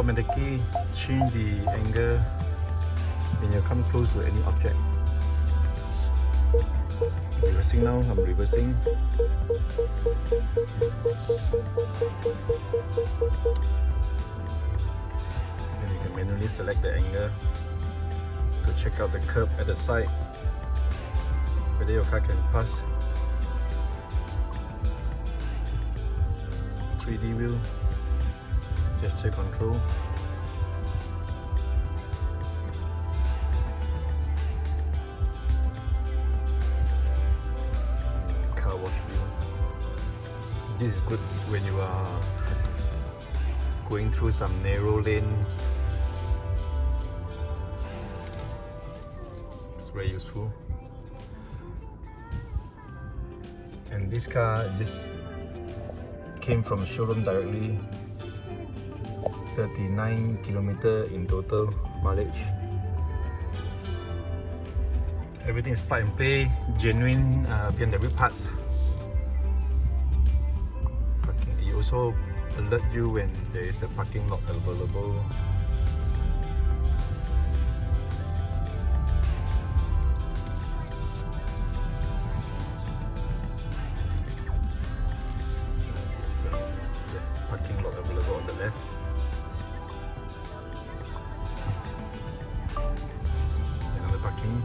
automatically change the angle when you come close to any object. Reversing now, I'm reversing. Then you can manually select the angle to check out the curb at the side, whether your car can pass. 3D view, gesture control. Car wash view. This is good when you are going through some narrow lane. It's very useful. And this car just came from showroom directly. 39 km in total mileage. Everything is plug and play, genuine BMW parts. It also alert you when there is a parking lot available. Parking lot available on the left. Another parking.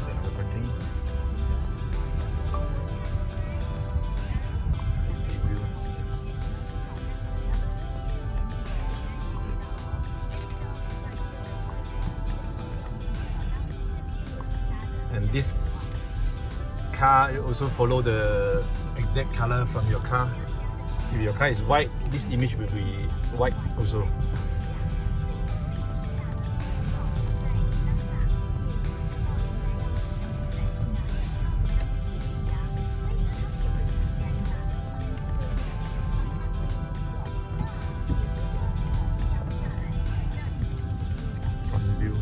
Another parking. View. And this car also follow the exact color from your car. If your car is white, this image will be white also. Front view.